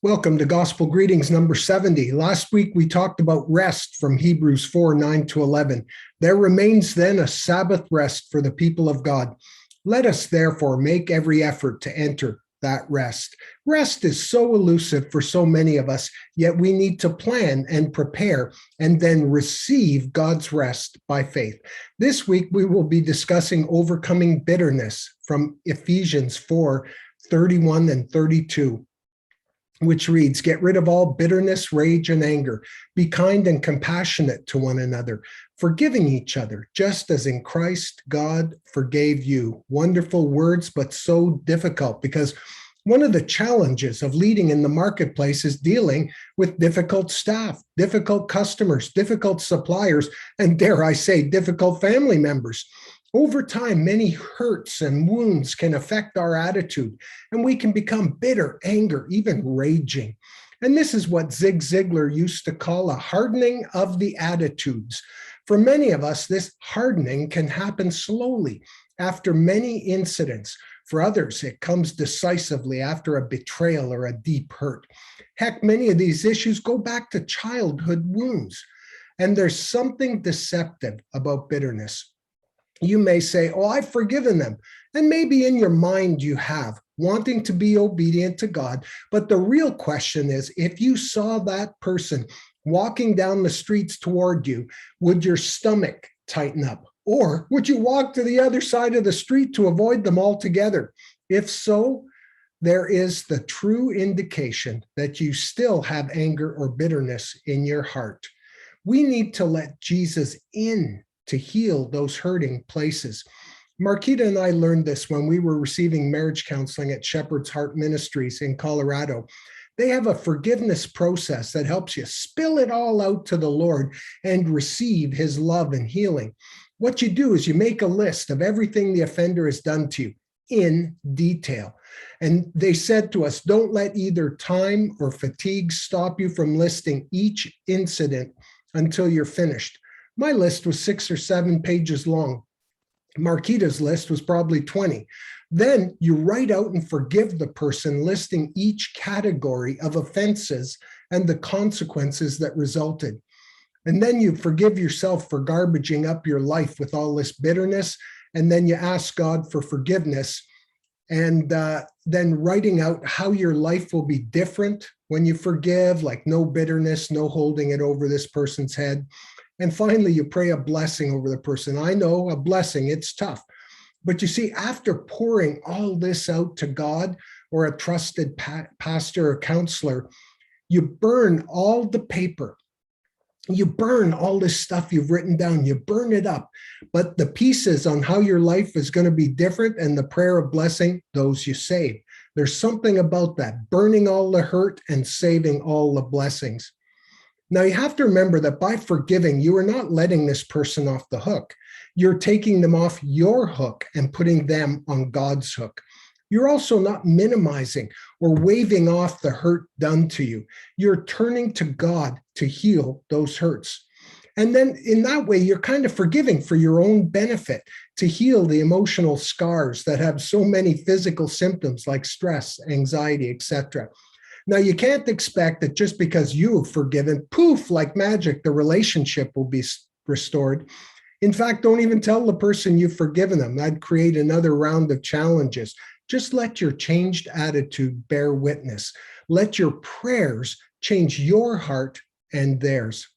Welcome to Gospel Greetings number 70. Last week we talked about rest from Hebrews 4:9-11. There remains then a Sabbath rest for the people of God. Let us therefore make every effort to enter that rest. Rest is so elusive for so many of us, yet we need to plan and prepare and then receive God's rest by faith. This week we will be discussing overcoming bitterness from Ephesians 4:31 and 32. Which reads, "Get rid of all bitterness, rage, and anger. Be kind and compassionate to one another, forgiving each other, just as in Christ God forgave you." Wonderful words, but so difficult, because one of the challenges of leading in the marketplace is dealing with difficult staff, difficult customers, difficult suppliers, and dare I say, difficult family members. Over time, many hurts and wounds can affect our attitude, and we can become bitter, anger, even raging. And this is what Zig Ziglar used to call a hardening of the attitudes. For many of us, this hardening can happen slowly after many incidents. For others, it comes decisively after a betrayal or a deep hurt. Heck, many of these issues go back to childhood wounds. And there's something deceptive about bitterness. You may say, "Oh, I've forgiven them." And maybe in your mind you have, wanting to be obedient to God. But the real question is, if you saw that person walking down the streets toward you, would your stomach tighten up? Or would you walk to the other side of the street to avoid them altogether? If so, there is the true indication that you still have anger or bitterness in your heart. We need to let Jesus in to heal those hurting places. Marquita and I learned this when we were receiving marriage counseling at Shepherd's Heart Ministries in Colorado. They have a forgiveness process that helps you spill it all out to the Lord and receive his love and healing. What you do is you make a list of everything the offender has done to you in detail. And they said to us, don't let either time or fatigue stop you from listing each incident until you're finished. My list was 6 or 7 pages long. Marquita's list was probably 20. Then you write out and forgive the person, listing each category of offenses and the consequences that resulted. And then you forgive yourself for garbaging up your life with all this bitterness. And then you ask God for forgiveness. And then writing out how your life will be different when you forgive, like no bitterness, no holding it over this person's head. And finally, you pray a blessing over the person. I know a blessing, it's tough. But you see, after pouring all this out to God or a trusted pastor or counselor, you burn all the paper. You burn all this stuff you've written down. You burn it up. But the pieces on how your life is going to be different and the prayer of blessing, those you save. There's something about that, burning all the hurt and saving all the blessings. Now, you have to remember that by forgiving, you are not letting this person off the hook. You're taking them off your hook and putting them on God's hook. You're also not minimizing or waving off the hurt done to you. You're turning to God to heal those hurts. And then in that way, you're kind of forgiving for your own benefit, to heal the emotional scars that have so many physical symptoms like stress, anxiety, etc. Now, you can't expect that just because you've forgiven, poof, like magic, the relationship will be restored. In fact, don't even tell the person you've forgiven them. That'd create another round of challenges. Just let your changed attitude bear witness. Let your prayers change your heart and theirs.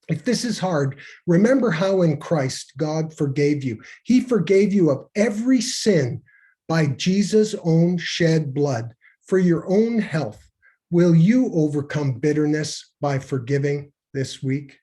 If this is hard, remember how in Christ God forgave you. He forgave you of every sin by Jesus' own shed blood for your own health. Will you overcome bitterness by forgiving this week?